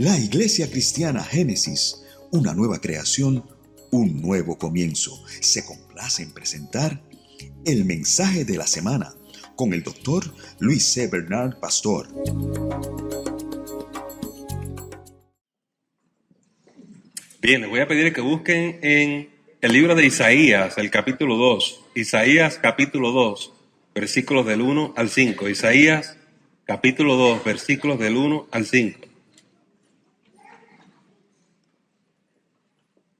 La Iglesia Cristiana Génesis, una nueva creación, un nuevo comienzo, se complace en presentar el mensaje de la semana con el Dr. Luis C. Bernard, pastor. Bien, les voy a pedir que busquen en el libro de Isaías, el capítulo 2. Isaías capítulo 2, versículos del 1 al 5. Isaías capítulo 2, versículos del 1 al 5.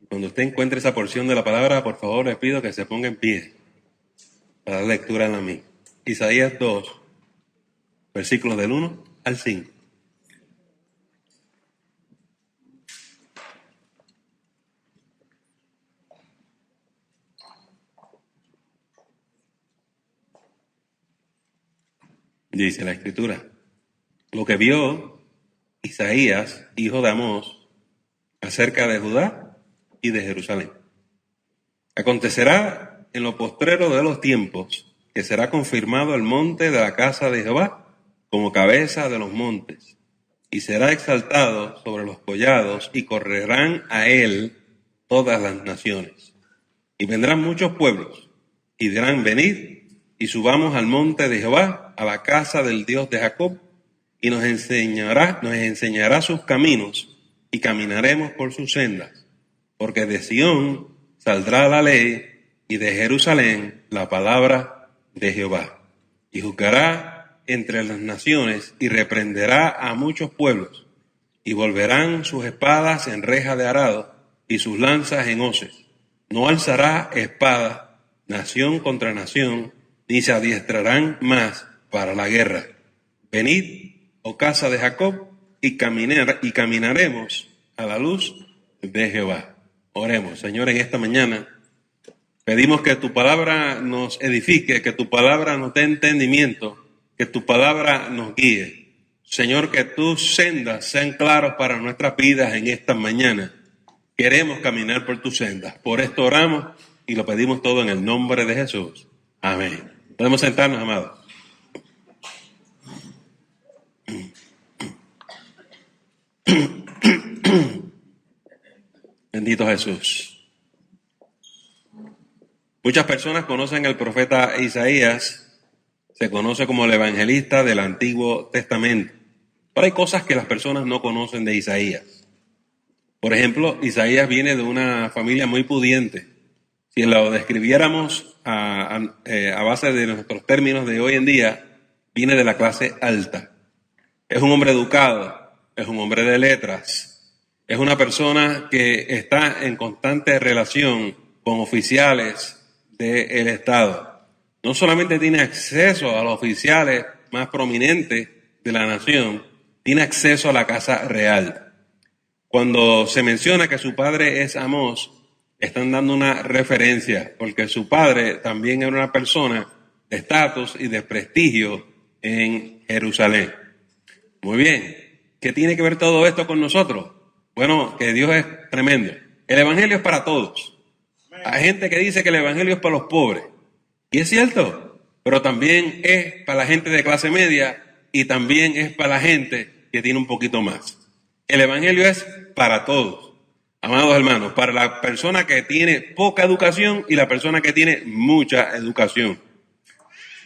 Cuando usted encuentre esa porción de la palabra, por favor, les pido que se ponga en pie para dar lectura a mí. Isaías 2, versículos del 1 al 5. Dice la Escritura: lo que vio Isaías, hijo de Amós, acerca de Judá y de Jerusalén. Acontecerá en lo postrero de los tiempos que será confirmado el monte de la casa de Jehová como cabeza de los montes, y será exaltado sobre los collados, y correrán a él todas las naciones. Y vendrán muchos pueblos, y dirán: venid, y subamos al monte de Jehová, a la casa del Dios de Jacob, y nos enseñará sus caminos, y caminaremos por sus sendas. Porque de Sión saldrá la ley, y de Jerusalén la palabra de Jehová. Y juzgará entre las naciones, y reprenderá a muchos pueblos, y volverán sus espadas en reja de arado, y sus lanzas en hoces. No alzará espada nación contra nación, ni se adiestrarán más para la guerra. Venid, oh casa de Jacob, y caminaremos a la luz de Jehová. Oremos. Señor, en esta mañana pedimos que tu palabra nos edifique, que tu palabra nos dé entendimiento, que tu palabra nos guíe. Señor, que tus sendas sean claras para nuestras vidas en esta mañana. Queremos caminar por tus sendas. Por esto oramos y lo pedimos todo en el nombre de Jesús. Amén. Podemos sentarnos, amados. Bendito Jesús. Muchas personas conocen al profeta Isaías, se conoce como el evangelista del Antiguo Testamento. Pero hay cosas que las personas no conocen de Isaías. Por ejemplo, Isaías viene de una familia muy pudiente. Si lo describiéramos a base de nuestros términos de hoy en día, viene de la clase alta. Es un hombre educado, es un hombre de letras, es una persona que está en constante relación con oficiales del Estado. No solamente tiene acceso a los oficiales más prominentes de la nación, tiene acceso a la casa real. Cuando se menciona que su padre es Amós, están dando una referencia, porque su padre también era una persona de estatus y de prestigio en Jerusalén. Muy bien, ¿qué tiene que ver todo esto con nosotros? Bueno, que Dios es tremendo. El evangelio es para todos. Hay gente que dice que el evangelio es para los pobres, y es cierto, pero también es para la gente de clase media y también es para la gente que tiene un poquito más. El evangelio es para todos. Amados hermanos, para la persona que tiene poca educación y la persona que tiene mucha educación.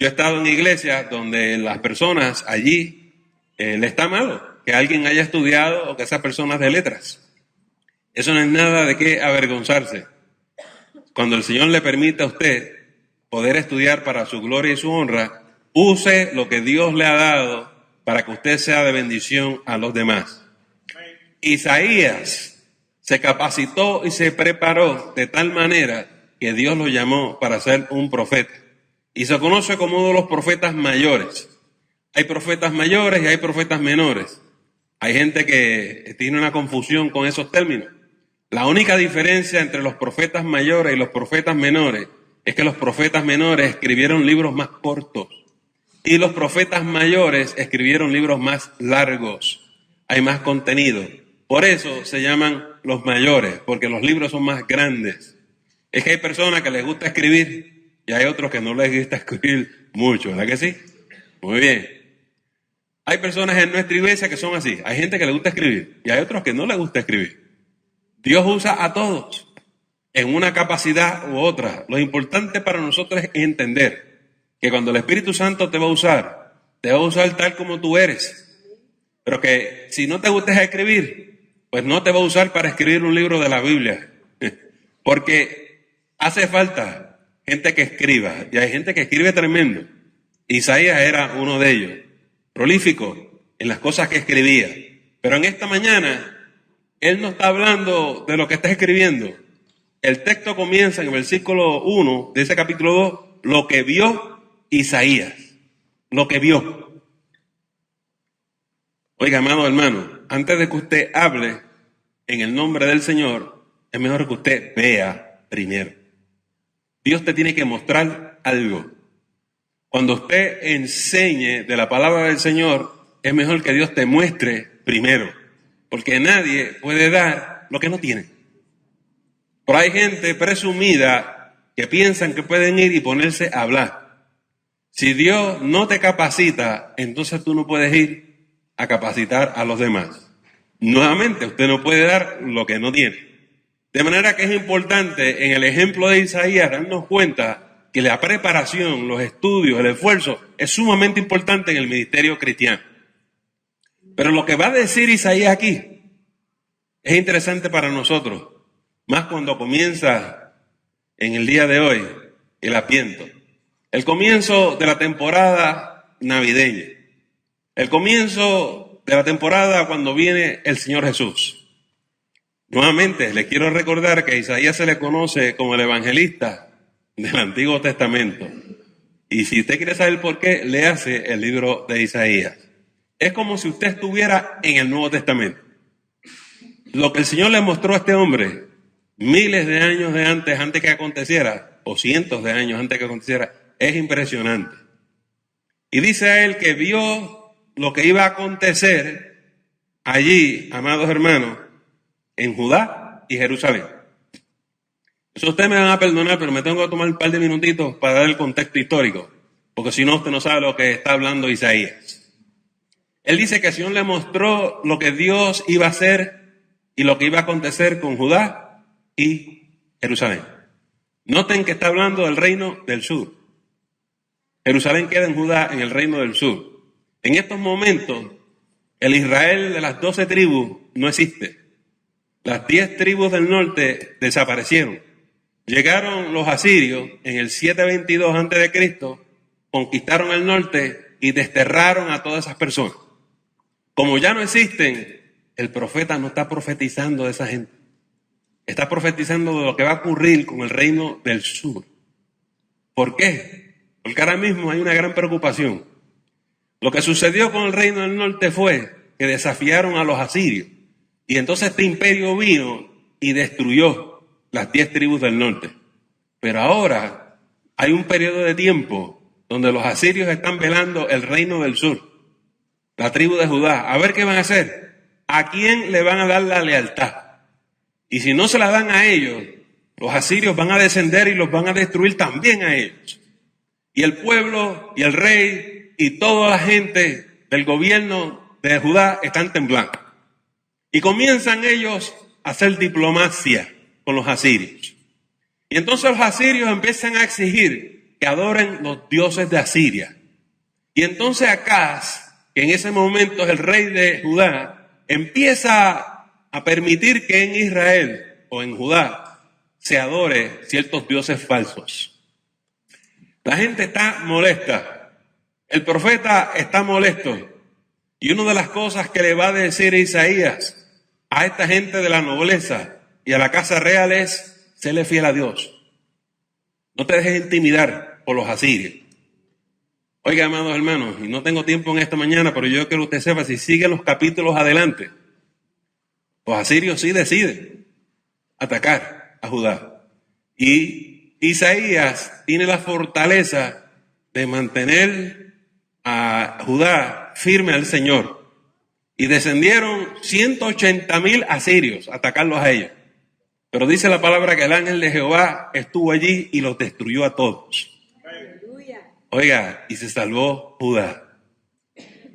Yo he estado en iglesias donde las personas allí le está malo que alguien haya estudiado o que esa persona es de letras. Eso no es nada de qué avergonzarse. Cuando el Señor le permite a usted poder estudiar para su gloria y su honra, use lo que Dios le ha dado para que usted sea de bendición a los demás. Isaías se capacitó y se preparó de tal manera que Dios lo llamó para ser un profeta. Y se conoce como uno de los profetas mayores. Hay profetas mayores y hay profetas menores. Hay gente que tiene una confusión con esos términos. La única diferencia entre los profetas mayores y los profetas menores es que los profetas menores escribieron libros más cortos y los profetas mayores escribieron libros más largos. Hay más contenido. Por eso se llaman los mayores, porque los libros son más grandes. Es que hay personas que les gusta escribir y hay otros que no les gusta escribir mucho, ¿verdad que sí? Muy bien. Hay personas en nuestra iglesia que son así. Hay gente que le gusta escribir y hay otros que no le gusta escribir. Dios usa a todos en una capacidad u otra. Lo importante para nosotros es entender que cuando el Espíritu Santo te va a usar tal como tú eres. Pero que si no te gusta escribir, pues no te va a usar para escribir un libro de la Biblia. Porque hace falta gente que escriba. Y hay gente que escribe tremendo. Isaías era uno de ellos. Prolífico en las cosas que escribía. Pero en esta mañana, él no está hablando de lo que está escribiendo. El texto comienza en el versículo 1 de ese capítulo 2, lo que vio Isaías. Lo que vio. Oiga, amado hermano, antes de que usted hable en el nombre del Señor, es mejor que usted vea primero. Dios te tiene que mostrar algo. Cuando usted enseñe de la palabra del Señor, es mejor que Dios te muestre primero. Porque nadie puede dar lo que no tiene. Pero hay gente presumida que piensan que pueden ir y ponerse a hablar. Si Dios no te capacita, entonces tú no puedes ir a capacitar a los demás. Nuevamente, usted no puede dar lo que no tiene. De manera que es importante en el ejemplo de Isaías darnos cuenta que la preparación, los estudios, el esfuerzo es sumamente importante en el ministerio cristiano. Pero lo que va a decir Isaías aquí es interesante para nosotros, más cuando comienza en el día de hoy el Adviento, el comienzo de la temporada navideña, el comienzo de la temporada cuando viene el Señor Jesús. Nuevamente, les quiero recordar que a Isaías se le conoce como el evangelista del Antiguo Testamento. Y si usted quiere saber por qué, léase el libro de Isaías. Es como si usted estuviera en el Nuevo Testamento. Lo que el Señor le mostró a este hombre miles de años de antes que aconteciera, o cientos de años antes que aconteciera, es impresionante. Y dice a él que vio lo que iba a acontecer allí, amados hermanos, en Judá y Jerusalén. Eso ustedes me van a perdonar, pero me tengo que tomar un par de minutitos para dar el contexto histórico, porque si no, usted no sabe lo que está hablando Isaías. Él dice que el Señor le mostró lo que Dios iba a hacer y lo que iba a acontecer con Judá y Jerusalén. Noten que está hablando del reino del sur. Jerusalén queda en Judá, en el reino del sur. En estos momentos, el Israel de las 12 tribus no existe. Las 10 tribus del norte desaparecieron. Llegaron los asirios en el 722 a.C., conquistaron el norte y desterraron a todas esas personas. Como ya no existen, el profeta no está profetizando de esa gente. Está profetizando de lo que va a ocurrir con el reino del sur. ¿Por qué? Porque ahora mismo hay una gran preocupación. Lo que sucedió con el reino del norte fue que desafiaron a los asirios. Y entonces este imperio vino y destruyó las 10 tribus del norte. Pero ahora hay un periodo de tiempo donde los asirios están velando el reino del sur, la tribu de Judá. A ver qué van a hacer. ¿A quién le van a dar la lealtad? Y si no se la dan a ellos, los asirios van a descender y los van a destruir también a ellos. Y el pueblo y el rey y toda la gente del gobierno de Judá están temblando. Y comienzan ellos a hacer diplomacia con los asirios. Y entonces los asirios empiezan a exigir que adoren los dioses de Asiria. Y entonces Acaz, que en ese momento es el rey de Judá, empieza a permitir que en Israel o en Judá se adore ciertos dioses falsos. La gente está molesta. El profeta está molesto. Y una de las cosas que le va a decir Isaías a esta gente de la nobleza y a la casa real es: séle fiel a Dios. No te dejes intimidar por los asirios. Oiga, amados hermanos, y no tengo tiempo en esta mañana, pero yo quiero que usted sepa, si siguen los capítulos adelante, los asirios sí deciden atacar a Judá. Y Isaías tiene la fortaleza de mantener a Judá firme al Señor. Y descendieron 180,000 asirios a atacarlos a ellos. Pero dice la palabra que el ángel de Jehová estuvo allí y los destruyó a todos. Oiga, y se salvó Judá.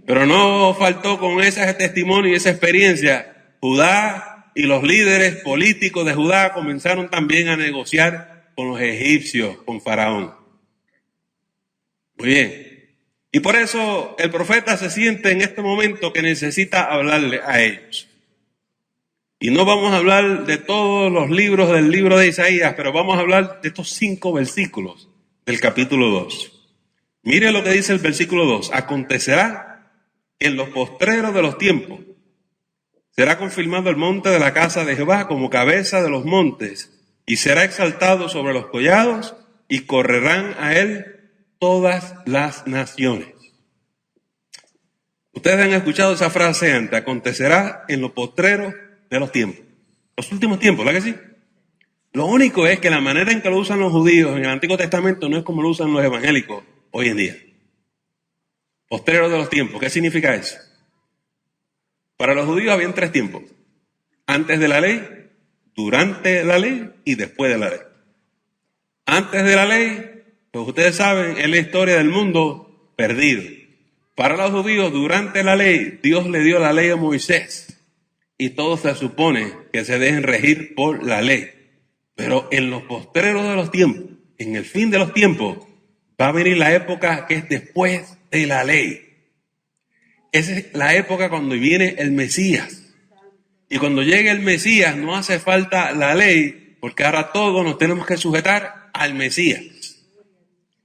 Pero no faltó con ese testimonio y esa experiencia. Judá y los líderes políticos de Judá comenzaron también a negociar con los egipcios, con Faraón. Muy bien. Y por eso el profeta se siente en este momento que necesita hablarle a ellos. Y no vamos a hablar de todos los libros del libro de Isaías, pero vamos a hablar de estos 5 versículos del capítulo 2. Mire lo que dice el versículo 2. Acontecerá en los postreros de los tiempos. Será confirmado el monte de la casa de Jehová como cabeza de los montes, y será exaltado sobre los collados, y correrán a él todas las naciones. Ustedes han escuchado esa frase antes. Acontecerá en los postreros de los tiempos. Los últimos tiempos, ¿verdad que sí? Lo único es que la manera en que lo usan los judíos en el Antiguo Testamento no es como lo usan los evangélicos hoy en día. Postreros de los tiempos, ¿qué significa eso? Para los judíos habían 3 tiempos. Antes de la ley, durante la ley y después de la ley. Antes de la ley, pues ustedes saben, es la historia del mundo perdido. Para los judíos, durante la ley, Dios le dio la ley a Moisés. Y todos se supone que se dejen regir por la ley. Pero en los postreros de los tiempos, en el fin de los tiempos, va a venir la época que es después de la ley. Esa es la época cuando viene el Mesías. Y cuando llegue el Mesías no hace falta la ley, porque ahora todos nos tenemos que sujetar al Mesías.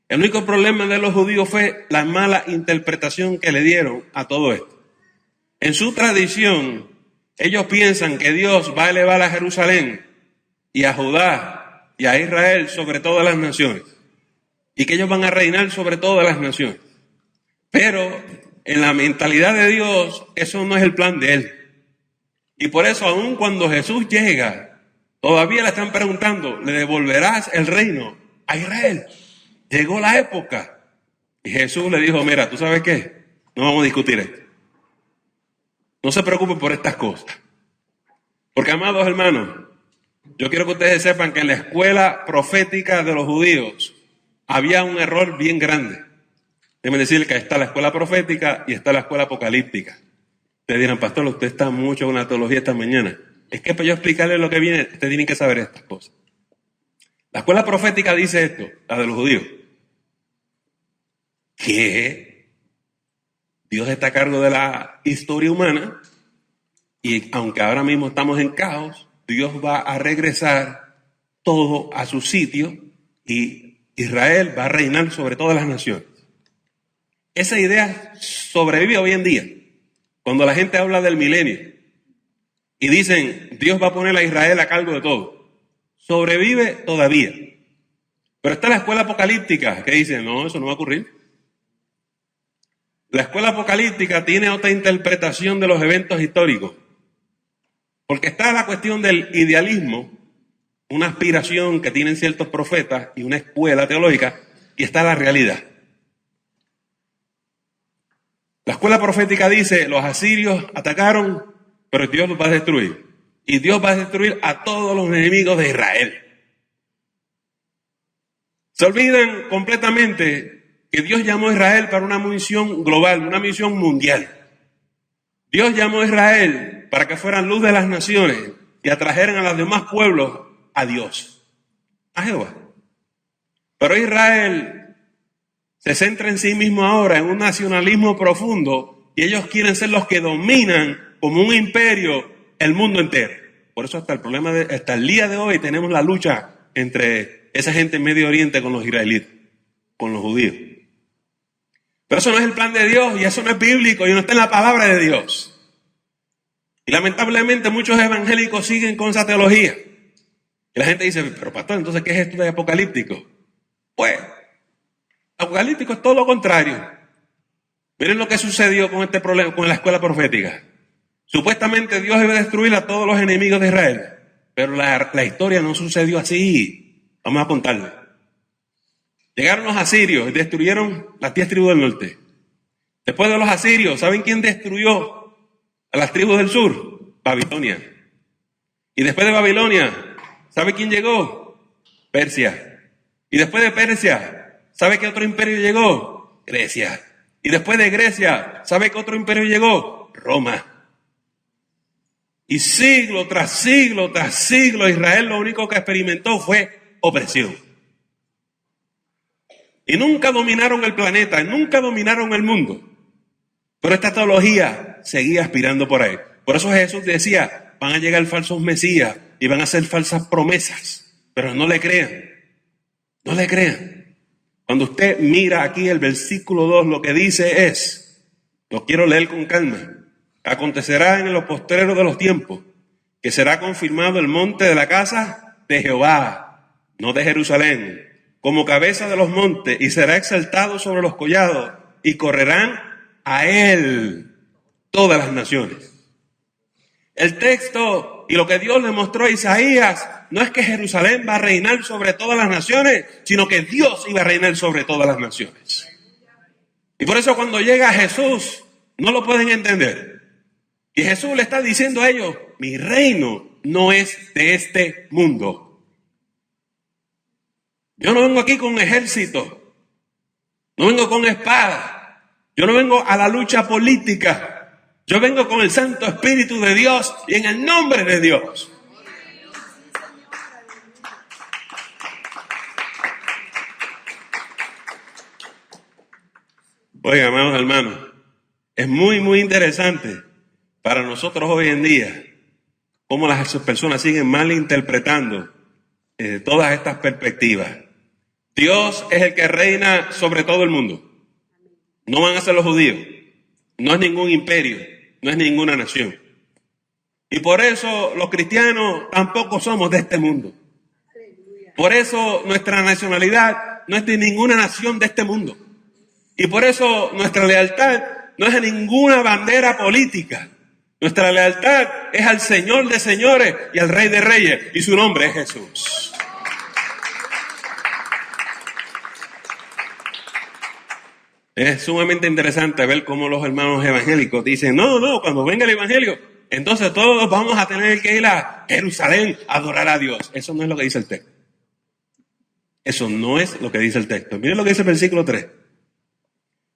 El único problema de los judíos fue la mala interpretación que le dieron a todo esto. En su tradición, ellos piensan que Dios va a elevar a Jerusalén y a Judá y a Israel sobre todas las naciones. Y que ellos van a reinar sobre todas las naciones. Pero en la mentalidad de Dios, eso no es el plan de Él. Y por eso, aun cuando Jesús llega, todavía le están preguntando, ¿le devolverás el reino a Israel? Llegó la época. Y Jesús le dijo, mira, ¿tú sabes qué? No vamos a discutir esto. No se preocupen por estas cosas. Porque, amados hermanos, yo quiero que ustedes sepan que en la escuela profética de los judíos había un error bien grande. Déjenme decirle que está la escuela profética y está la escuela apocalíptica. Ustedes dirán, pastor, usted está mucho con la teología esta mañana. Es que para yo explicarles lo que viene, ustedes tienen que saber estas cosas. La escuela profética dice esto, la de los judíos, que Dios está a cargo de la historia humana y aunque ahora mismo estamos en caos, Dios va a regresar todo a su sitio y Israel va a reinar sobre todas las naciones. Esa idea sobrevive hoy en día. Cuando la gente habla del milenio y dicen Dios va a poner a Israel a cargo de todo, sobrevive todavía. Pero está la escuela apocalíptica que dice no, eso no va a ocurrir. La escuela apocalíptica tiene otra interpretación de los eventos históricos. Porque está la cuestión del idealismo, una aspiración que tienen ciertos profetas y una escuela teológica, y está la realidad. La escuela profética dice, los asirios atacaron, pero Dios los va a destruir. Y Dios va a destruir a todos los enemigos de Israel. Se olvidan completamente que Dios llamó a Israel para una misión global, una misión mundial. Dios llamó a Israel para que fueran luz de las naciones y atrajeran a los demás pueblos a Dios, a Jehová. Pero Israel se centra en sí mismo ahora en un nacionalismo profundo y ellos quieren ser los que dominan como un imperio el mundo entero. Por eso hasta el día de hoy tenemos la lucha entre esa gente en Medio Oriente con los israelitas, con los judíos. Pero eso no es el plan de Dios y eso no es bíblico y no está en la palabra de Dios. Y lamentablemente muchos evangélicos siguen con esa teología. Y la gente dice, pero pastor, entonces ¿qué es esto de apocalíptico? Pues, apocalíptico es todo lo contrario. Miren lo que sucedió con este problema, con la escuela profética. Supuestamente Dios debe destruir a todos los enemigos de Israel. Pero la historia no sucedió así. Vamos a contarlo. Llegaron los asirios y destruyeron las 10 tribus del norte. Después de los asirios, ¿saben quién destruyó a las tribus del sur? Babilonia. Y después de Babilonia, ¿sabe quién llegó? Persia. Y después de Persia, ¿sabe qué otro imperio llegó? Grecia. Y después de Grecia, ¿sabe qué otro imperio llegó? Roma. Y siglo tras siglo tras siglo, Israel lo único que experimentó fue opresión. Y nunca dominaron el planeta, nunca dominaron el mundo. Pero esta teología seguía aspirando por ahí. Por eso Jesús decía, van a llegar falsos mesías y van a hacer falsas promesas. Pero no le crean, no le crean. Cuando usted mira aquí el versículo 2, lo que dice es, lo quiero leer con calma. Acontecerá en los postreros de los tiempos que será confirmado el monte de la casa de Jehová, no de Jerusalén, como cabeza de los montes, y será exaltado sobre los collados, y correrán a él todas las naciones. El texto y lo que Dios le mostró a Isaías no es que Jerusalén va a reinar sobre todas las naciones, sino que Dios iba a reinar sobre todas las naciones. Y por eso cuando llega Jesús, no lo pueden entender. Y Jesús le está diciendo a ellos, mi reino no es de este mundo. Yo no vengo aquí con ejército, no vengo con espada, yo no vengo a la lucha política, yo vengo con el Santo Espíritu de Dios y en el nombre de Dios. Oiga, amados hermanos, es muy interesante para nosotros hoy en día cómo las personas siguen malinterpretando todas estas perspectivas. Dios es el que reina sobre todo el mundo. No van a ser los judíos. No es ningún imperio. No es ninguna nación. Y por eso los cristianos tampoco somos de este mundo. Por eso nuestra nacionalidad no es de ninguna nación de este mundo. Y por eso nuestra lealtad no es a ninguna bandera política. Nuestra lealtad es al Señor de señores y al Rey de reyes. Y su nombre es Jesús. Es sumamente interesante ver cómo los hermanos evangélicos dicen, no, cuando venga el evangelio, entonces todos vamos a tener que ir a Jerusalén a adorar a Dios. Eso no es lo que dice el texto. Eso no es lo que dice el texto. Miren lo que dice el versículo 3.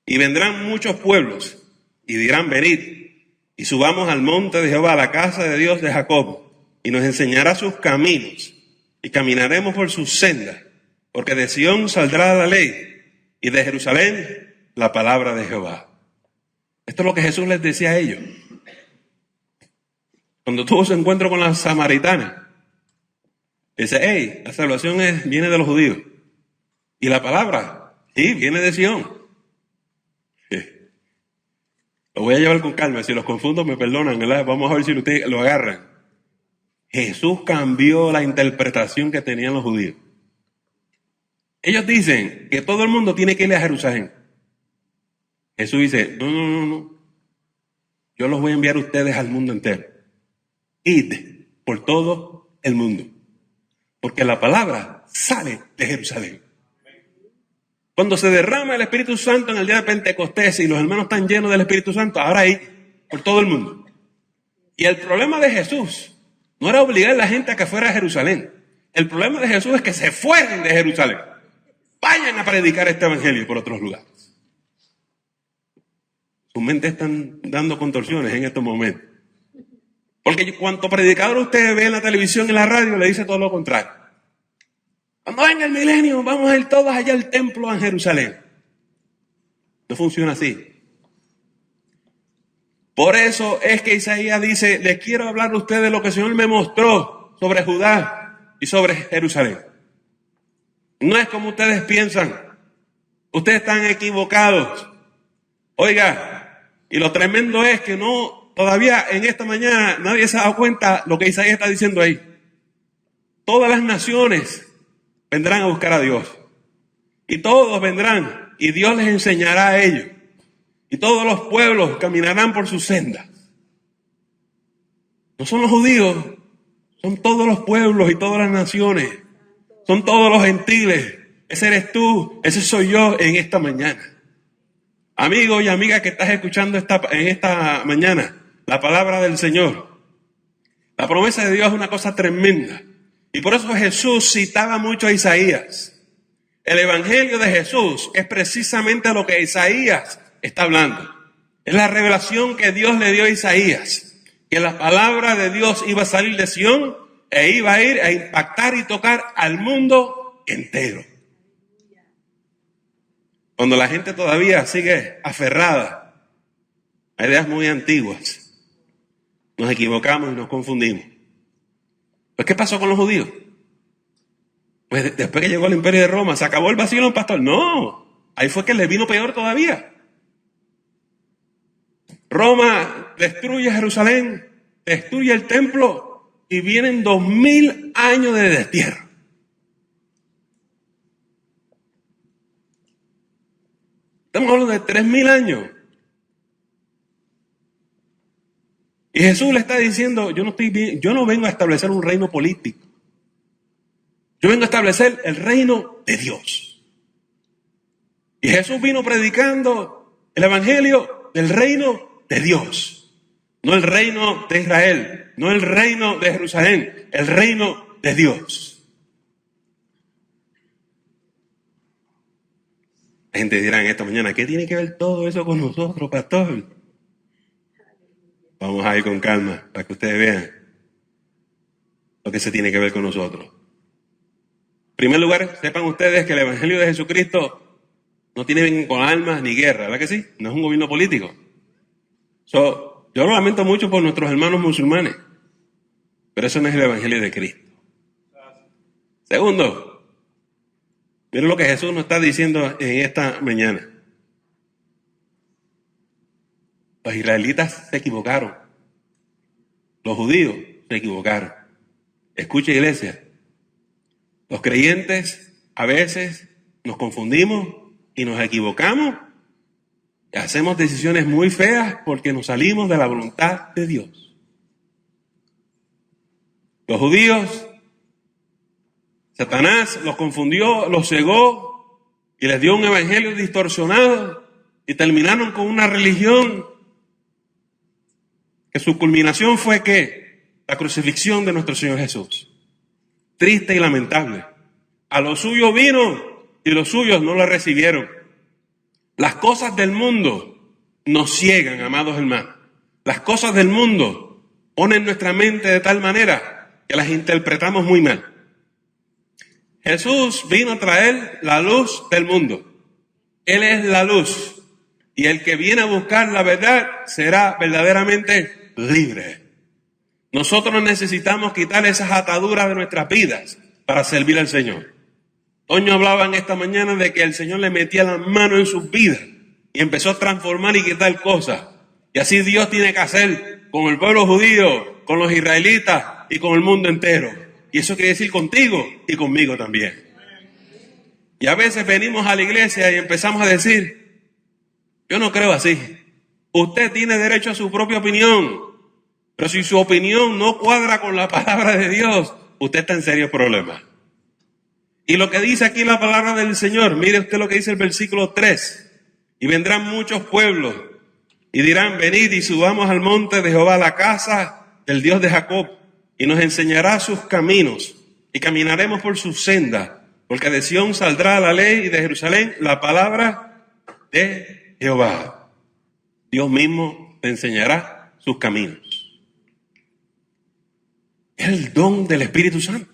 Y vendrán muchos pueblos y dirán, venid y subamos al monte de Jehová, a la casa de Dios de Jacob, y nos enseñará sus caminos y caminaremos por sus sendas, porque de Sión saldrá la ley y de Jerusalén la palabra de Jehová. Esto es lo que Jesús les decía a ellos. Cuando tuvo su encuentro con la samaritana, dice, la salvación viene de los judíos. Y la palabra, sí, viene de Sión. Lo voy a llevar con calma, si los confundo me perdonan, ¿verdad? Vamos a ver si ustedes lo agarran. Jesús cambió la interpretación que tenían los judíos. Ellos dicen que todo el mundo tiene que ir a Jerusalén. Jesús dice, no. Yo los voy a enviar a ustedes al mundo entero. Id por todo el mundo. Porque la palabra sale de Jerusalén. Cuando se derrama el Espíritu Santo en el día de Pentecostés y los hermanos están llenos del Espíritu Santo, ahora id por todo el mundo. Y el problema de Jesús no era obligar a la gente a que fuera a Jerusalén. El problema de Jesús es que se fueran de Jerusalén. Vayan a predicar este evangelio por otros lugares. Sus mentes están dando contorsiones en estos momentos. Porque cuanto predicador usted ve en la televisión y en la radio, le dice todo lo contrario. Cuando venga el milenio, vamos a ir todos allá al templo en Jerusalén. No funciona así. Por eso es que Isaías dice, les quiero hablar a ustedes de lo que el Señor me mostró sobre Judá y sobre Jerusalén. No es como ustedes piensan. Ustedes están equivocados. Oiga, y lo tremendo es que todavía en esta mañana nadie se ha dado cuenta lo que Isaías está diciendo ahí. Todas las naciones vendrán a buscar a Dios. Y todos vendrán y Dios les enseñará a ellos. Y todos los pueblos caminarán por sus sendas. No son los judíos, son todos los pueblos y todas las naciones. Son todos los gentiles. Ese eres tú, ese soy yo en esta mañana. Amigo y amiga que estás escuchando en esta mañana, la palabra del Señor. La promesa de Dios es una cosa tremenda. Y por eso Jesús citaba mucho a Isaías. El evangelio de Jesús es precisamente lo que Isaías está hablando. Es la revelación que Dios le dio a Isaías, que la palabra de Dios iba a salir de Sión e iba a ir a impactar y tocar al mundo entero. Cuando la gente todavía sigue aferrada a ideas muy antiguas, nos equivocamos y nos confundimos. Pues, ¿qué pasó con los judíos? Pues después que llegó el imperio de Roma, ¿se acabó el vacío, pastor? No, ahí fue que les vino peor todavía. Roma destruye Jerusalén, destruye el templo y vienen 2000 años de destierro. Estamos hablando de 3000 años. Y Jesús le está diciendo, yo no vengo a establecer un reino político. Yo vengo a establecer el reino de Dios. Y Jesús vino predicando el evangelio del reino de Dios. No el reino de Israel, no el reino de Jerusalén, el reino de Dios. La gente dirá esta mañana, ¿qué tiene que ver todo eso con nosotros, pastor? Vamos a ir con calma para que ustedes vean lo que se tiene que ver con nosotros. En primer lugar, sepan ustedes que el evangelio de Jesucristo no tiene con armas ni guerra, ¿verdad que sí? No es un gobierno político. Yo lo lamento mucho por nuestros hermanos musulmanes, pero eso no es el evangelio de Cristo. Segundo, miren lo que Jesús nos está diciendo en esta mañana. Los israelitas se equivocaron. Los judíos se equivocaron. Escucha, iglesia. Los creyentes a veces nos confundimos y nos equivocamos y hacemos decisiones muy feas porque nos salimos de la voluntad de Dios. Los judíos, Satanás los confundió, los cegó y les dio un evangelio distorsionado y terminaron con una religión que su culminación fue ¿qué? La crucifixión de nuestro Señor Jesús. Triste y lamentable. A los suyos vino y los suyos no lo recibieron. Las cosas del mundo nos ciegan, amados hermanos. Las cosas del mundo ponen nuestra mente de tal manera que las interpretamos muy mal. Jesús vino a traer la luz del mundo. Él es la luz. Y el que viene a buscar la verdad será verdaderamente libre. Nosotros necesitamos quitar esas ataduras de nuestras vidas para servir al Señor. Toño hablaba en esta mañana de que el Señor le metía la mano en sus vidas y empezó a transformar y quitar cosas. Y así Dios tiene que hacer con el pueblo judío, con los israelitas y con el mundo entero. Y eso quiere decir contigo y conmigo también. Y a veces venimos a la iglesia y empezamos a decir, yo no creo así. Usted tiene derecho a su propia opinión, pero si su opinión no cuadra con la palabra de Dios, usted está en serios problemas. Y lo que dice aquí la palabra del Señor, mire usted lo que dice el versículo 3. Y vendrán muchos pueblos y dirán, venid y subamos al monte de Jehová, la casa del Dios de Jacob, y nos enseñará sus caminos y caminaremos por sus sendas, porque de Sión saldrá la ley y de Jerusalén la palabra de Jehová. Dios mismo te enseñará sus caminos. Es el don del Espíritu Santo.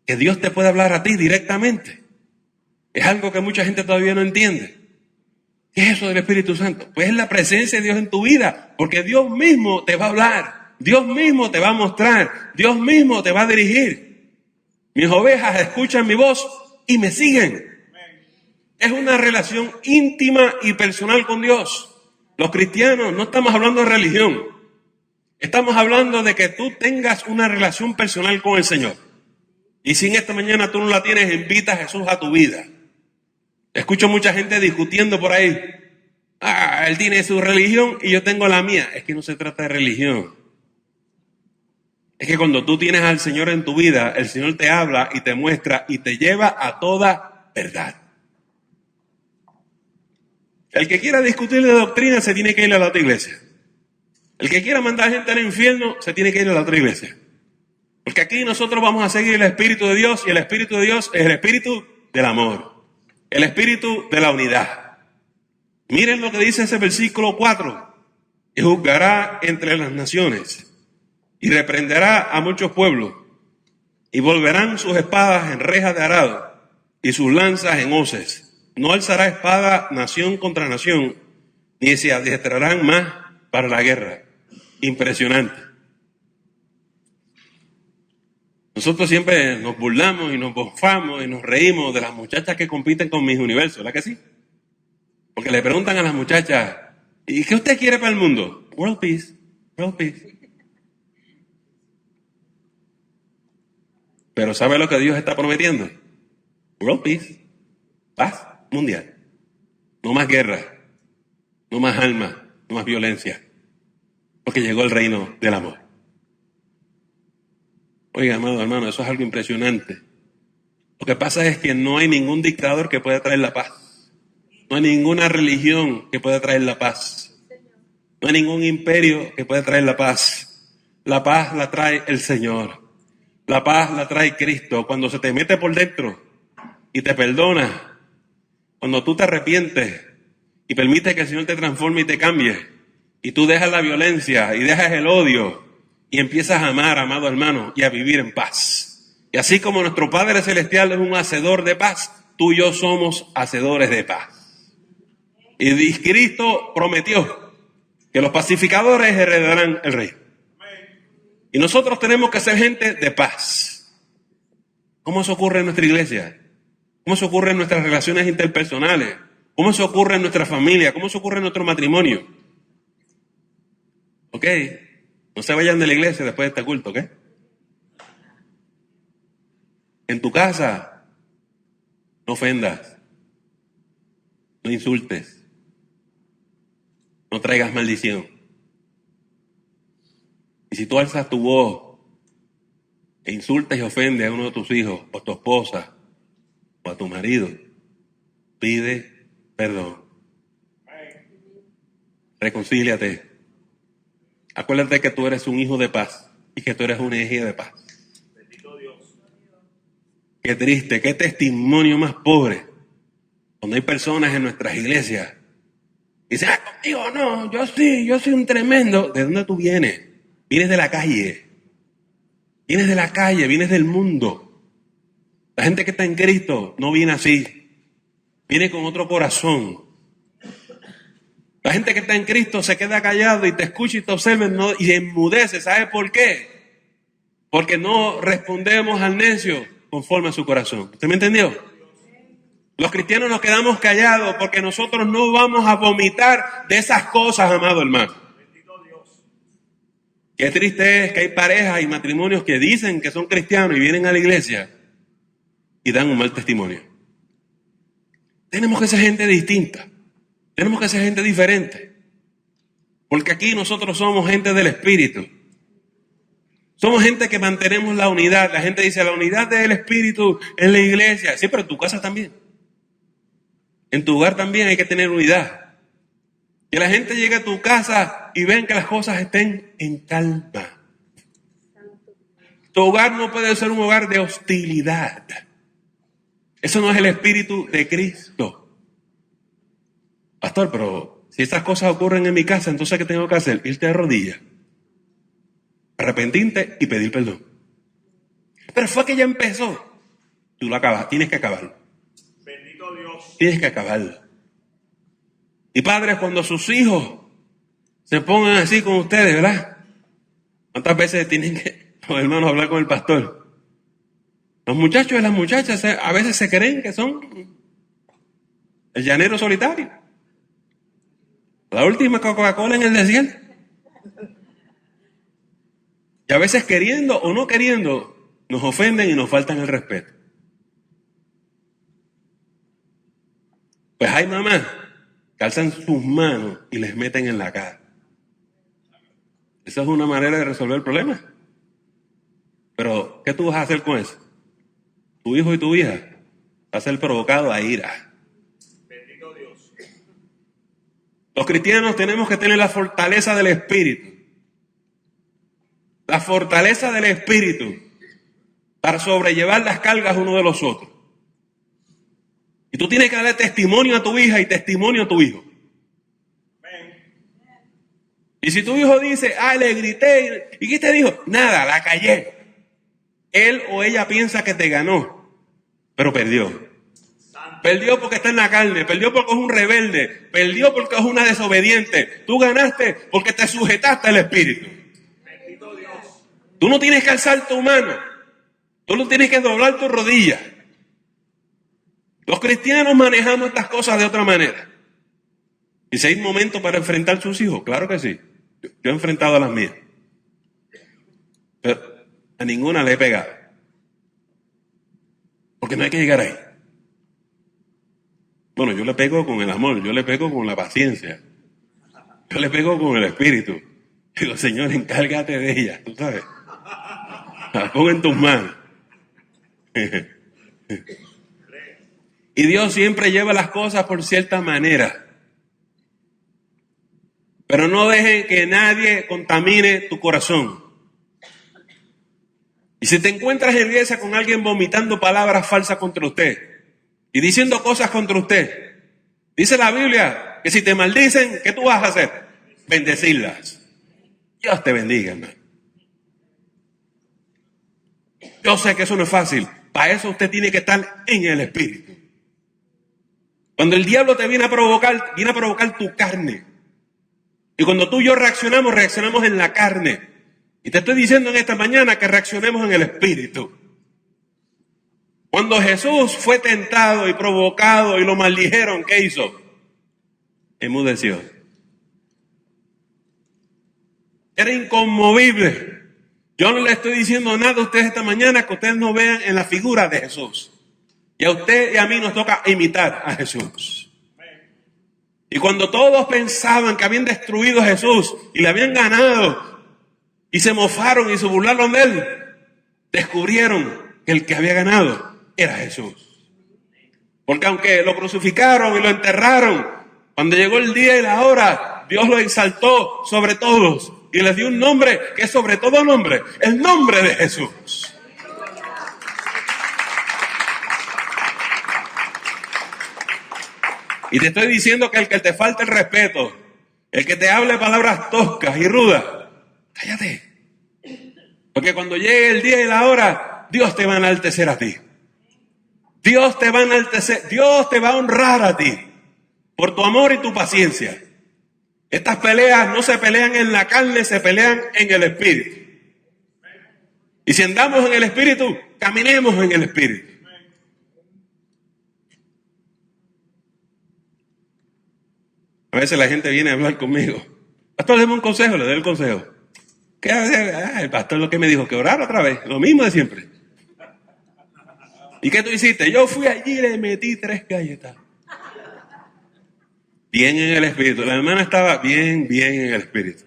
Que Dios te puede hablar a ti directamente. Es algo que mucha gente todavía no entiende. ¿Qué es eso del Espíritu Santo? Pues es la presencia de Dios en tu vida, porque Dios mismo te va a hablar, Dios mismo te va a mostrar, Dios mismo te va a dirigir. Mis ovejas escuchan mi voz y me siguen. Es una relación íntima y personal con Dios. Los cristianos no estamos hablando de religión. Estamos hablando de que tú tengas una relación personal con el Señor. Y si en esta mañana tú no la tienes, invita a Jesús a tu vida. Escucho mucha gente discutiendo por ahí. Él tiene su religión y yo tengo la mía. Es que no se trata de religión. Es que cuando tú tienes al Señor en tu vida, el Señor te habla y te muestra y te lleva a toda verdad. El que quiera discutir de doctrina se tiene que ir a la otra iglesia. El que quiera mandar gente al infierno se tiene que ir a la otra iglesia. Porque aquí nosotros vamos a seguir el Espíritu de Dios y el Espíritu de Dios es el Espíritu del amor. El Espíritu de la unidad. Miren lo que dice ese versículo 4. Y juzgará entre las naciones y reprenderá a muchos pueblos y volverán sus espadas en rejas de arado y sus lanzas en hoces. No alzará espada nación contra nación, ni se adiestrarán más para la guerra. Impresionante. Nosotros siempre nos burlamos y nos bofamos y nos reímos de las muchachas que compiten con Miss Universo, ¿verdad que sí? Porque le preguntan a las muchachas, ¿y qué usted quiere para el mundo? World peace, world peace. Pero ¿sabe lo que Dios está prometiendo? World peace, paz mundial. No más guerra, no más alma, no más violencia. Porque llegó el reino del amor. Oiga, amado hermano, eso es algo impresionante. Lo que pasa es que no hay ningún dictador que pueda traer la paz. No hay ninguna religión que pueda traer la paz. No hay ningún imperio que pueda traer la paz. La paz la trae el Señor. La paz la trae Cristo. Cuando se te mete por dentro y te perdona, cuando tú te arrepientes y permites que el Señor te transforme y te cambie, y tú dejas la violencia y dejas el odio y empiezas a amar, amado hermano, y a vivir en paz. Y así como nuestro Padre Celestial es un hacedor de paz, tú y yo somos hacedores de paz. Y Cristo prometió que los pacificadores heredarán el reino. Y nosotros tenemos que ser gente de paz. ¿Cómo eso ocurre en nuestra iglesia? ¿Cómo eso ocurre en nuestras relaciones interpersonales? ¿Cómo eso ocurre en nuestra familia? ¿Cómo eso ocurre en nuestro matrimonio? ¿Ok? No se vayan de la iglesia después de este culto, ¿ok? En tu casa, no ofendas, no insultes, no traigas maldición. Y si tú alzas tu voz e insultas y ofendes a uno de tus hijos, o a tu esposa, o a tu marido, pide perdón. Reconcíliate. Acuérdate que tú eres un hijo de paz y que tú eres una hija de paz. Bendito Dios. Qué triste, qué testimonio más pobre. Cuando hay personas en nuestras iglesias y dicen, conmigo no, yo soy un tremendo. ¿De dónde tú vienes? Vienes de la calle. Vienes de la calle, vienes del mundo. La gente que está en Cristo no viene así. Viene con otro corazón. La gente que está en Cristo se queda callado y te escucha y te observa y enmudece. ¿Sabe por qué? Porque no respondemos al necio conforme a su corazón. ¿Usted me entendió? Los cristianos nos quedamos callados porque nosotros no vamos a vomitar de esas cosas, amado hermano. Qué triste es que hay parejas y matrimonios que dicen que son cristianos y vienen a la iglesia y dan un mal testimonio. Tenemos que ser gente distinta. Tenemos que ser gente diferente. Porque aquí nosotros somos gente del Espíritu. Somos gente que mantenemos la unidad. La gente dice, la unidad del Espíritu en la iglesia. Sí, pero en tu casa también. En tu hogar también hay que tener unidad. Que la gente llegue a tu casa y vean que las cosas estén en calma. Tu hogar no puede ser un hogar de hostilidad. Eso no es el Espíritu de Cristo. Pastor, pero si estas cosas ocurren en mi casa, entonces ¿qué tengo que hacer? Irte de rodillas, arrepentirte y pedir perdón. Pero fue que ya empezó. Tú lo acabas, tienes que acabarlo. Bendito Dios. Tienes que acabarlo. Y padres, cuando sus hijos se pongan así con ustedes, ¿verdad? ¿Cuántas veces tienen que los hermanos hablar con el pastor? Los muchachos y las muchachas a veces se creen que son el llanero solitario. La última Coca-Cola en el desierto. Y a veces queriendo o no queriendo, nos ofenden y nos faltan el respeto. Pues hay mamás que alzan sus manos y les meten en la cara. Esa es una manera de resolver el problema. Pero, ¿qué tú vas a hacer con eso? Tu hijo y tu hija va a ser provocado a ira. Bendito Dios. Los cristianos tenemos que tener la fortaleza del Espíritu. La fortaleza del Espíritu para sobrellevar las cargas uno de los otros. Y tú tienes que darle testimonio a tu hija y testimonio a tu hijo. Y si tu hijo dice, le grité, ¿y qué te dijo? Nada, la callé. Él o ella piensa que te ganó, pero perdió. Perdió porque está en la carne, perdió porque es un rebelde, perdió porque es una desobediente. Tú ganaste porque te sujetaste al Espíritu. Tú no tienes que alzar tu mano, tú no tienes que doblar tu rodilla. Los cristianos manejamos estas cosas de otra manera. ¿Y si hay momento para enfrentar a sus hijos? Claro que sí. Yo he enfrentado a las mías. Pero a ninguna le he pegado. Porque no hay que llegar ahí. Bueno, yo le pego con el amor, yo le pego con la paciencia. Yo le pego con el espíritu. Digo, Señor, encárgate de ella, tú sabes. La pongo en tus manos. Y Dios siempre lleva las cosas por cierta manera. Pero no dejen que nadie contamine tu corazón. Y si te encuentras en iglesia con alguien vomitando palabras falsas contra usted y diciendo cosas contra usted, dice la Biblia que si te maldicen, ¿qué tú vas a hacer? Bendecirlas. Dios te bendiga, hermano. Yo sé que eso no es fácil. Para eso usted tiene que estar en el Espíritu. Cuando el diablo te viene a provocar tu carne. Y cuando tú y yo reaccionamos en la carne. Y te estoy diciendo en esta mañana que reaccionemos en el Espíritu. Cuando Jesús fue tentado y provocado y lo maldijeron, ¿qué hizo? Enmudeció. Era inconmovible. Yo no le estoy diciendo nada a ustedes esta mañana que ustedes no vean en la figura de Jesús. Y a usted y a mí nos toca imitar a Jesús. Y cuando todos pensaban que habían destruido a Jesús y le habían ganado y se mofaron y se burlaron de él, descubrieron que el que había ganado era Jesús. Porque aunque lo crucificaron y lo enterraron, cuando llegó el día y la hora, Dios lo exaltó sobre todos y les dio un nombre que es sobre todo nombre, el nombre de Jesús. Y te estoy diciendo que el que te falte el respeto, el que te hable palabras toscas y rudas, cállate. Porque cuando llegue el día y la hora, Dios te va a enaltecer a ti. Dios te va a enaltecer, Dios te va a honrar a ti por tu amor y tu paciencia. Estas peleas no se pelean en la carne, se pelean en el Espíritu. Y si andamos en el Espíritu, caminemos en el Espíritu. A veces la gente viene a hablar conmigo. Pastor, déme un consejo, le doy el consejo. ¿Qué hace? El pastor lo que me dijo, que orar otra vez, lo mismo de siempre. ¿Y qué tú hiciste? Yo fui allí y le metí 3 galletas. Bien en el Espíritu. La hermana estaba bien en el Espíritu.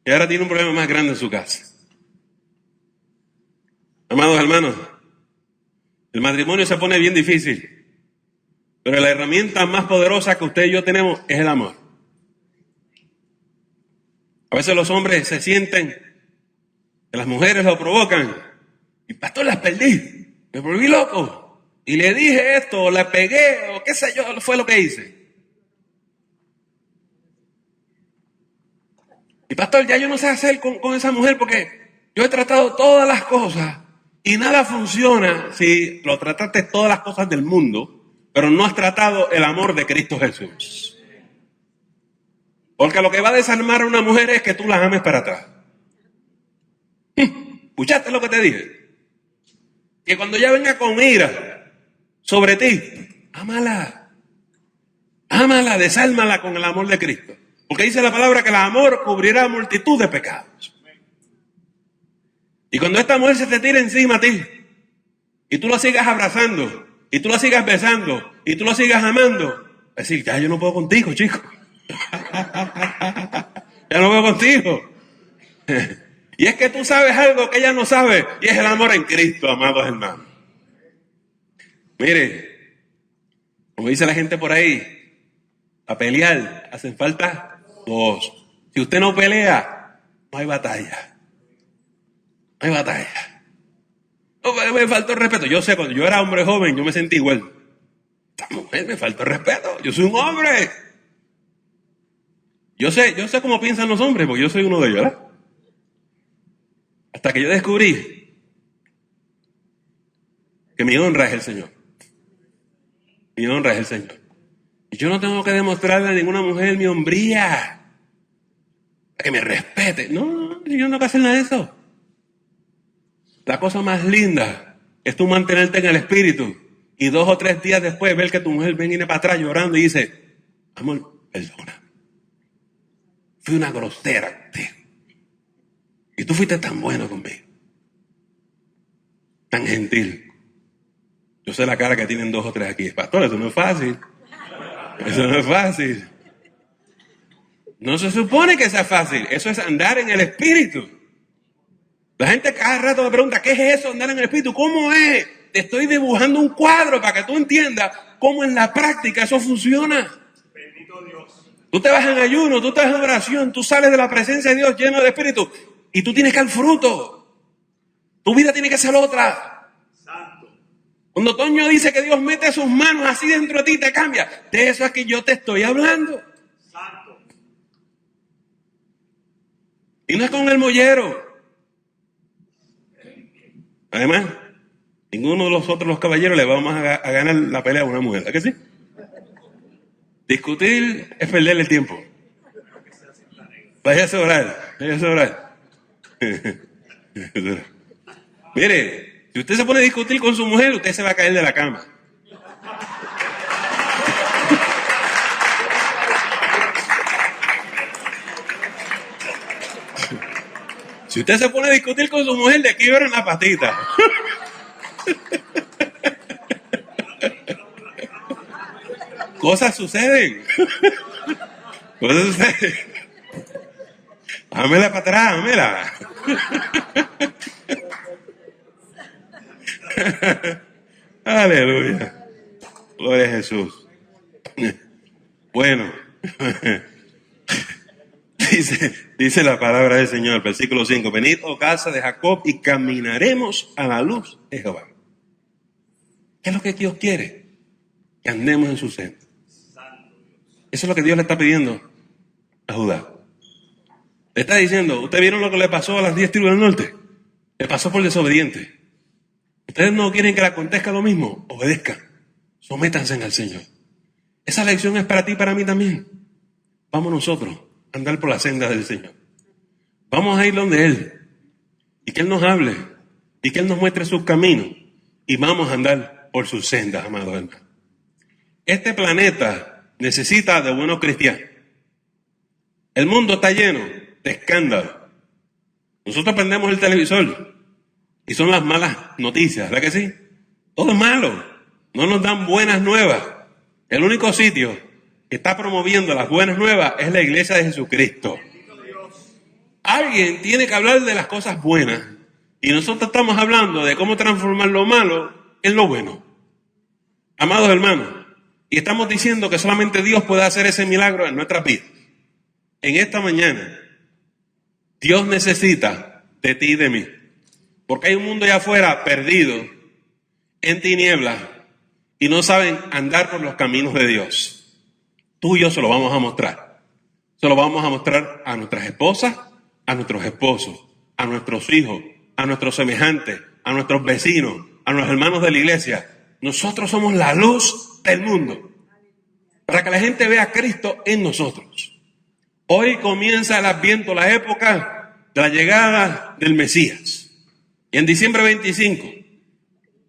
Y ahora tiene un problema más grande en su casa. Amados hermanos, el matrimonio se pone bien difícil. Pero la herramienta más poderosa que usted y yo tenemos es el amor. A veces los hombres se sienten que las mujeres lo provocan. Y pastor, las perdí. Me volví loco. Y le dije esto, o la pegué, o qué sé yo, fue lo que hice. Y pastor, ya yo no sé hacer con esa mujer porque yo he tratado todas las cosas y nada funciona si lo trataste todas las cosas del mundo. Pero no has tratado el amor de Cristo Jesús. Porque lo que va a desarmar a una mujer es que tú la ames para atrás. ¿Escuchaste lo que te dije? Que cuando ella venga con ira sobre ti, ámala. Ámala, desálmala con el amor de Cristo. Porque dice la palabra que el amor cubrirá multitud de pecados. Y cuando esta mujer se te tire encima a ti, y tú la sigas abrazando, y tú la sigas besando, y tú la sigas amando, es decir, ya yo no puedo contigo, chico. Ya no puedo contigo. Y es que tú sabes algo que ella no sabe, y es el amor en Cristo, amados hermanos. Mire, como dice la gente por ahí, a pelear hacen falta 2. Si usted no pelea, no hay batalla. No hay batalla. No, me faltó el respeto. Yo sé, cuando yo era hombre joven, yo me sentí igual. Esta mujer me faltó el respeto. Yo soy un hombre. Yo sé cómo piensan los hombres, porque yo soy uno de ellos, ¿verdad? Hasta que yo descubrí que mi honra es el Señor. Mi honra es el Señor. Y yo no tengo que demostrarle a ninguna mujer mi hombría, que me respete. No, yo no tengo que hacer nada de eso. La cosa más linda es tú mantenerte en el espíritu y 2 o 3 días después ver que tu mujer viene para atrás llorando y dice, amor, perdona. Fui una grosera, tío. Y tú fuiste tan bueno conmigo. Tan gentil. Yo sé la cara que tienen 2 o 3 aquí. Pastor, eso no es fácil. Eso no es fácil. No se supone que sea fácil. Eso es andar en el espíritu. La gente cada rato me pregunta, ¿qué es eso, andar en el espíritu? ¿Cómo es? Te estoy dibujando un cuadro para que tú entiendas cómo en la práctica eso funciona. Bendito Dios. Tú te vas en ayuno, tú estás en oración, tú sales de la presencia de Dios lleno de espíritu y tú tienes que dar fruto. Tu vida tiene que ser otra. Santo. Cuando Toño dice que Dios mete sus manos así dentro de ti, te cambia. De eso es que yo te estoy hablando. Santo. Y no es con el mollero. Además, ninguno de los caballeros le va más a ganar la pelea a una mujer, ¿verdad que sí? Discutir es perderle el tiempo. Váyase a orar, váyase a orar. Mire, si usted se pone a discutir con su mujer, usted se va a caer de la cama. Si usted se pone a discutir con su mujer, de aquí ver una patita. Cosas suceden. Cosas suceden. Hámela para atrás, hámela. Aleluya. Gloria a Jesús. Bueno. Dice la palabra del Señor, versículo 5. Venid, oh casa de Jacob, y caminaremos a la luz de Jehová. ¿Qué es lo que Dios quiere? Que andemos en su senda. Eso es lo que Dios le está pidiendo a Judá. Le está diciendo, ¿ustedes vieron lo que le pasó a las 10 tribus del norte? Le pasó por desobediente. ¿Ustedes no quieren que le acontezca lo mismo? Obedezcan. Sométanse al Señor. Esa lección es para ti y para mí también. Vamos nosotros a andar por la senda del Señor. Vamos a ir donde Él. Y que Él nos hable. Y que Él nos muestre sus caminos. Y vamos a andar por sus sendas, amados hermanos. Este planeta necesita de buenos cristianos. El mundo está lleno de escándalos. Nosotros prendemos el televisor y son las malas noticias, ¿verdad que sí? Todo es malo. No nos dan buenas nuevas. El único sitio que está promoviendo las buenas nuevas es la iglesia de Jesucristo. Alguien tiene que hablar de las cosas buenas y nosotros estamos hablando de cómo transformar lo malo en lo bueno. Amados hermanos, y estamos diciendo que solamente Dios puede hacer ese milagro en nuestras vidas. En esta mañana, Dios necesita de ti y de mí. Porque hay un mundo allá afuera perdido, en tinieblas, y no saben andar por los caminos de Dios. Tú y yo se lo vamos a mostrar. Se lo vamos a mostrar a nuestras esposas, a nuestros esposos, a nuestros hijos, a nuestros semejantes, a nuestros vecinos, a los hermanos de la iglesia. Nosotros somos la luz del mundo. Para que la gente vea a Cristo en nosotros. Hoy comienza el Adviento, la época de la llegada del Mesías. Y en diciembre 25,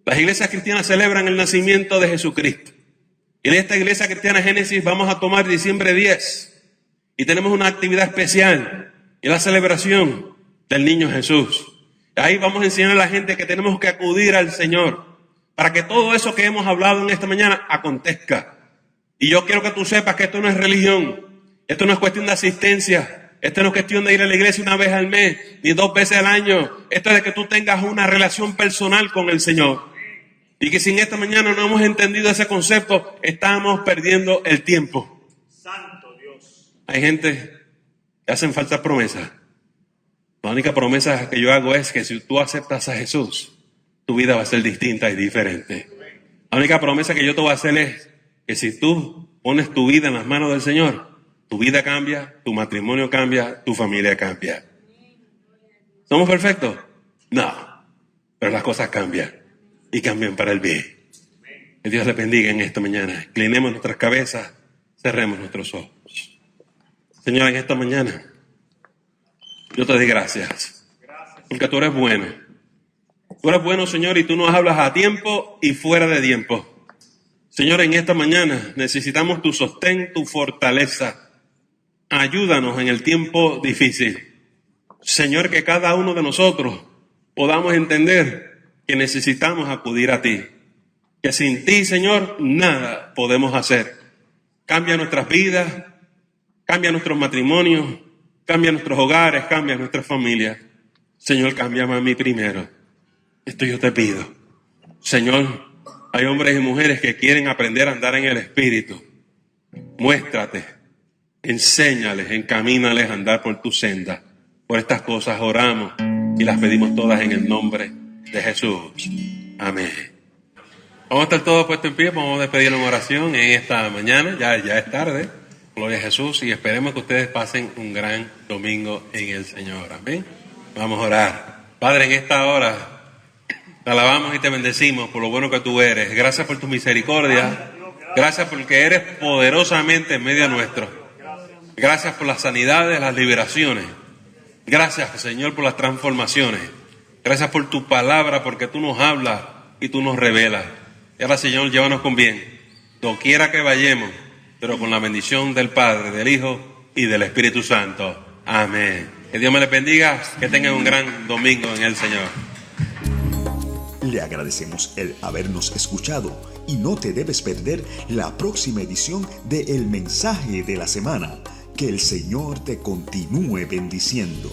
las iglesias cristianas celebran el nacimiento de Jesucristo. Y en esta iglesia cristiana Génesis vamos a tomar diciembre 10. Y tenemos una actividad especial. Y la celebración del niño Jesús. Ahí vamos a enseñar a la gente que tenemos que acudir al Señor. Para que todo eso que hemos hablado en esta mañana acontezca. Y yo quiero que tú sepas que esto no es religión. Esto no es cuestión de asistencia. Esto no es cuestión de ir a la iglesia una vez al mes, ni 2 veces al año. Esto es de que tú tengas una relación personal con el Señor. Y que si en esta mañana no hemos entendido ese concepto, estamos perdiendo el tiempo. Santo Dios. Hay gente que hacen falsas promesas. La única promesa que yo hago es que si tú aceptas a Jesús, tu vida va a ser distinta y diferente. La única promesa que yo te voy a hacer es que si tú pones tu vida en las manos del Señor, Tu vida cambia, tu matrimonio cambia, tu familia cambia. ¿Somos perfectos? No, pero las cosas cambian y cambian para el bien. Que Dios le bendiga en esta mañana. Inclinemos nuestras cabezas, cerremos nuestros ojos. Señor, en esta mañana yo te doy gracias porque tú eres bueno. Tú eres bueno, Señor, y tú nos hablas a tiempo y fuera de tiempo. Señor, en esta mañana necesitamos tu sostén, tu fortaleza. Ayúdanos en el tiempo difícil. Señor, que cada uno de nosotros podamos entender que necesitamos acudir a ti. Que sin ti, Señor, nada podemos hacer. Cambia nuestras vidas, cambia nuestros matrimonios, cambia nuestros hogares, cambia nuestras familias. Señor, cámbiame a mí primero. Esto yo te pido. Señor, hay hombres y mujeres que quieren aprender a andar en el Espíritu. Muéstrate, enséñales, encamínales a andar por tu senda. Por estas cosas oramos y las pedimos todas en el nombre de Jesús. Amén. Vamos a estar todos puestos en pie, vamos a despedirnos en oración en esta mañana. Ya es tarde. Gloria a Jesús y esperemos que ustedes pasen un gran domingo en el Señor. Amén. Vamos a orar. Padre, en esta hora te alabamos y te bendecimos por lo bueno que tú eres. Gracias por tu misericordia. Gracias porque eres poderosamente en medio nuestro. Gracias por las sanidades, las liberaciones. Gracias, Señor, por las transformaciones. Gracias por tu palabra, porque tú nos hablas y tú nos revelas. Y ahora, Señor, llévanos con bien, doquiera que vayamos, pero con la bendición del Padre, del Hijo y del Espíritu Santo. Amén. Que Dios me les bendiga, que tengan un gran domingo en el Señor. Le agradecemos el habernos escuchado y no te debes perder la próxima edición de El Mensaje de la Semana. Que el Señor te continúe bendiciendo.